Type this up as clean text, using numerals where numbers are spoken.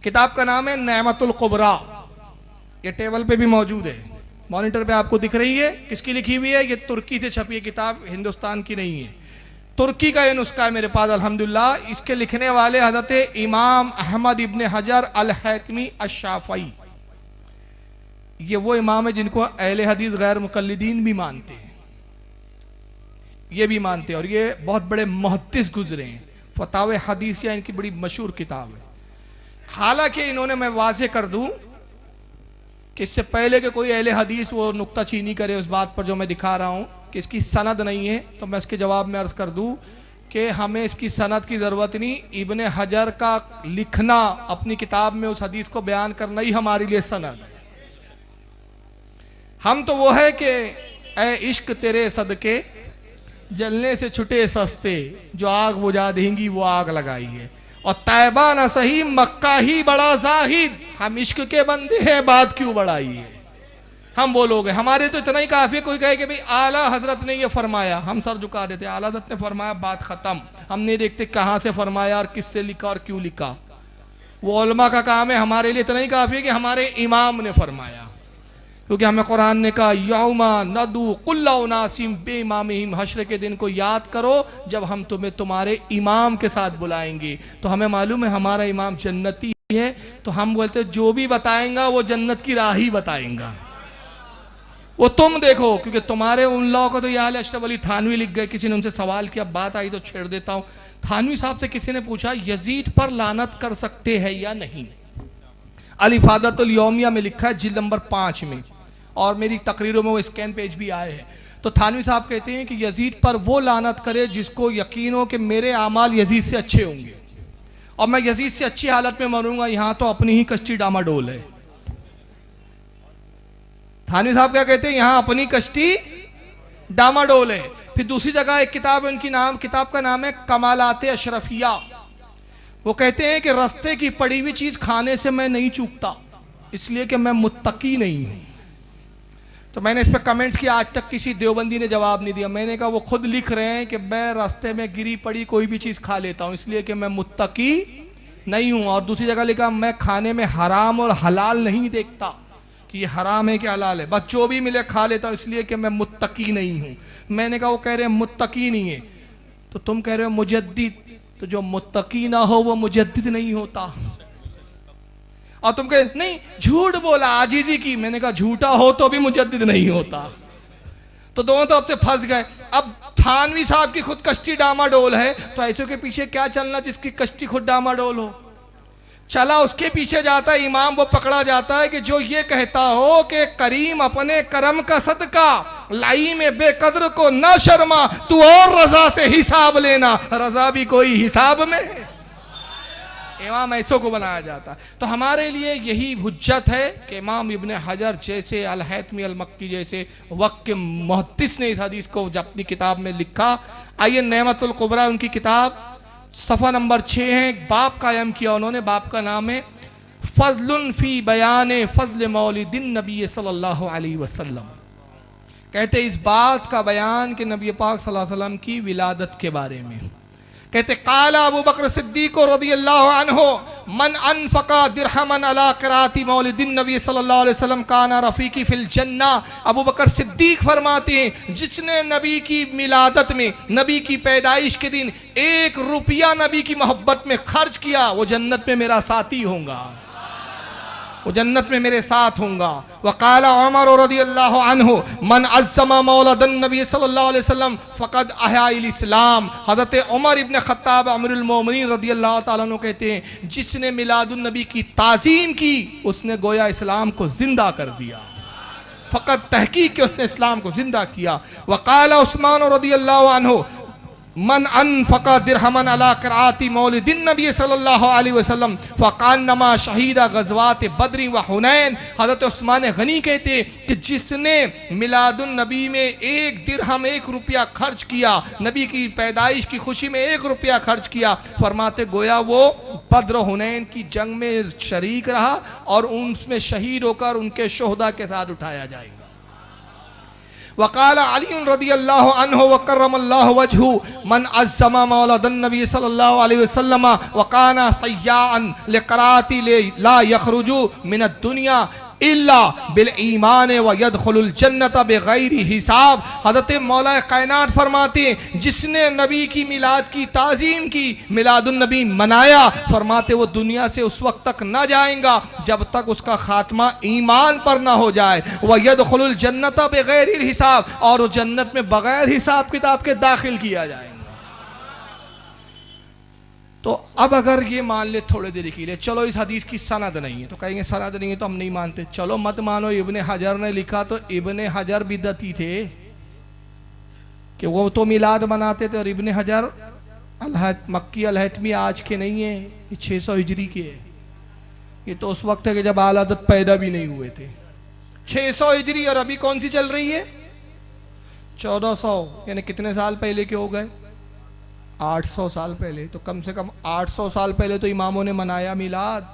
किताब का नाम है नेमतुल कुबरा। ये टेबल पे भी मौजूद है, मॉनिटर पे आपको दिख रही है। किसकी लिखी हुई है? ये तुर्की से छपी है किताब, हिंदुस्तान की नहीं है। तुर्की का ये नुस्खा है मेरे पास अल्हम्दुलिल्लाह। इसके लिखने वाले हज़रत इमाम अहमद इब्न हजर अल हैतमी अश-शाफ़ई, ये वो इमाम है जिनको अहले हदीस गैर मुक़ल्लिदीन भी मानते हैं, ये भी मानते हैं। और ये बहुत बड़े मुहद्दिस गुजरे हैं। फतावे हदीसिया इनकी बड़ी मशहूर किताब है। हालांकि इन्होंने, मैं वाज़े कर दूं कि इससे पहले कि कोई अहले हदीस वो नुक्ता चीनी करे उस बात पर जो मैं दिखा रहा हूं कि इसकी सनद नहीं है, तो मैं इसके जवाब में अर्ज़ कर दूं कि हमें इसकी सनद की ज़रूरत नहीं। इब्ने हजर का लिखना, अपनी किताब में उस हदीस को बयान करना ही हमारे लिए सनद है। हम तो वो है कि ए इश्क तेरे सदके जलने से छुटे सस्ते, जो आग बुझा देंगी वो आग लगाई है। और तैबा न सही मक्का ही बड़ा जाहिद, हम इश्क के बंदे हैं बात क्यों बढ़ाई है। हम वो लोग हैं, हमारे तो इतना ही काफी है। कोई कहे कि भाई आला हजरत ने ये फरमाया, हम सर झुका देते। आला हजरत ने फरमाया, बात खत्म। हम नहीं देखते कहाँ से फरमाया और किससे लिखा और क्यों लिखा। वो उलमा का काम है। हमारे लिए इतना ही काफी है कि हमारे इमाम ने फरमाया, क्योंकि हमें कुरान ने कहा यौमा नदू कुल्ला उनासिम बेइमामिहिम, हश्र के दिन को याद करो जब हम तुम्हें तुम्हारे इमाम के साथ बुलाएंगे। तो हमें मालूम है हमारा इमाम जन्नती है, तो हम बोलते जो भी बताएंगा वो जन्नत की राह ही बताएंगा। वो तुम देखो, क्योंकि तुम्हारे उन लोगों को तो यह हाल। अशरफ अली थानवी लिख गए, किसी ने उनसे सवाल किया, बात आई तो छेड़ देता हूँ। थानवी साहब से किसी ने पूछा यजीद पर लानत कर सकते हैं या नहीं। अल इफादतुल यौमिया में लिखा है जिल्द नंबर 5 में, और मेरी तकरीरों में वो स्कैन पेज भी आए हैं। तो थानवी साहब कहते हैं कि यजीद पर वो लानत करे जिसको यकीन हो कि मेरे आमाल यजीद से अच्छे होंगे और मैं यजीद से अच्छी हालत में मरूंगा। यहाँ तो अपनी ही कश्ती डामाडोल है। थानवी साहब क्या कहते हैं? यहाँ अपनी कश्ती डामाडोल है। फिर दूसरी जगह एक किताब है उनकी, किताब का नाम है कमालाते अशरफिया। वो कहते हैं कि रास्ते की पड़ी हुई चीज खाने से मैं नहीं चूकता, इसलिए कि मैं मुत्तकी नहीं हूं। तो मैंने इस पर कमेंट्स किया, आज तक किसी देवबंदी ने जवाब नहीं दिया। मैंने कहा वो खुद लिख रहे हैं कि मैं रास्ते में गिरी पड़ी कोई भी चीज़ खा लेता हूँ इसलिए कि मैं मुत्तकी नहीं हूँ। और दूसरी जगह लिखा मैं खाने में हराम और हलाल नहीं देखता कि ये हराम है कि हलाल है, बस जो भी मिले खा लेता हूँ इसलिए कि मैं मुत्तकी नहीं हूँ। मैंने कहा वो कह रहे हैं मुत्तकी नहीं है, तो तुम कह रहे हो मुजद्दिद, तो जो मुत्तकी ना हो वो मुजद्दिद नहीं होता। और तुम कहे नहीं झूठ बोला आजीजी की, मैंने कहा झूठा हो तो भी मुजद्दिद नहीं होता। तो दोनों तरफ से फंस गए। अब थानवी साहब की खुद कश्ती डामाडोल है, तो ऐसे के पीछे क्या चलना जिसकी कश्ती खुद डामाडोल हो। चला उसके पीछे जाता है इमाम, वो पकड़ा जाता है कि जो ये कहता हो कि करीम अपने करम का सदका लाई में बेकद्र को न शर्मा, तू और रजा से हिसाब लेना, रजा भी कोई हिसाब में है। इमाम ऐसों को बनाया जाता है। तो हमारे लिए यही हुज्जत है कि इमाम इब्ने हजर जैसे, अल हैतमी अल मक्की जैसे वक्त के मुहद्दिस ने इस हदीस को अपनी किताब में लिखा। आइए नेमतुल कुबरा उनकी किताब, सफ़ा नंबर 6 है। एक बाप कायम किया उन्होंने, बाप का नाम है फजलुन फी बयान फजल मौलिदिन नबी सल्लल्लाहु अलैहि वसल्लम। कहते इस बात का बयान कि नबी पाक सल्लल्लाहु अलैहि वसल्लम की विलादत के बारे में। कहते काला अबू बकर सिद्दीक रज़ियल्लाहु अन्हु मन अनफका दिरहमन अला क़िराअति मौलिदिन नबी सल्लल्लाहु अलैहि वसल्लम काना रफ़ीकी फिल जन्ना। अबू बकर सिद्दीक फरमाते हैं जिसने नबी की मिलादत में, नबी की पैदाइश के दिन 1 रुपया नबी की मोहब्बत में खर्च किया, वो जन्नत में मेरा साथी होगा, वो जन्नत में मेरे साथ होगा। वक़ाला उमर रज़ियल्लाहु अन्हु मन अज़्ज़मा मौलदन नबी सल्लल्लाहु अलैहि वसल्लम फ़क़द अहयाइल इस्लाम। हज़रत उमर इब्न ख़त्ताब अमीरुल मोमिनीन रज़ियल्लाहु ताला अन्हु कहते हैं जिसने मिलादुन नबी की ताज़ीम की उसने गोया इस्लाम को जिंदा कर दिया। फ़क़द तहक़ीक़ के उसने इस्लाम को जिंदा किया। वक़ाला उस्मान रज़ियल्लाहु अन्हु मन अनफका दिरहमन अला क़िराअति मौलिदिन नबी सल्लल्लाहु अलैहि वसल्लम फ़कान्नमा शहीदा गज़वात बद्र व हुनैन। हज़रत उस्मान गनी कहते कि जिसने मिलादुन नबी में 1 दिरहम 1 रुपया खर्च किया, नबी की पैदाइश की खुशी में 1 रुपया खर्च किया, फरमाते गोया वो बद्र हुनैन की जंग में शरीक रहा और उनमें शहीद होकर उनके शोहदा के साथ उठाया जाएगा। वक़ाल अली रज़ियल्लाहु अन्हु व कर्रमल्लाहु वजहू मन अज़्ज़मा मौलिदन नबी सल्लल्लाहु अलैहि वसल्लम व काना सय्याअन लिक़राती ला यख़रुजु मिनद दुनिया इल्ला बिल ईमान व यदखुलुल जन्नत बिगैरि हिसाब। हज़रत मौला कायनात फरमाते हैं जिसने नबी की मिलाद की ताज़ीम की, मिलादुन नबी मनाया, फरमाते वो दुनिया से उस वक्त तक न जाएगा जब तक उसका खात्मा ईमान पर ना हो जाए। व यदखुलुल जन्नत बिगैरि हिसाब, और वो जन्नत में बगैर हिसाब किताब के दाखिल किया जाएगा। तो अब अगर ये मान ले थोड़े देर के लिए, चलो इस हदीस की सनद नहीं है, तो कहेंगे सनद नहीं है तो हम नहीं मानते। चलो मत मानो, इब्ने हजर ने लिखा तो इब्ने हजर बिदती थे कि वो तो मिलाद मनाते थे, और इब्ने हजर मक्की अल-हैतमी आज के नहीं है, ये 600 हिजरी के है। ये तो उस वक्त है कि जब आल हज़रत पैदा भी नहीं हुए थे। 600 हिजरी, और अभी कौन सी चल रही है? 1400, यानी कितने साल पहले के हो गए? 800 साल पहले। तो कम से कम 800 साल पहले तो इमामों ने मनाया मिलाद।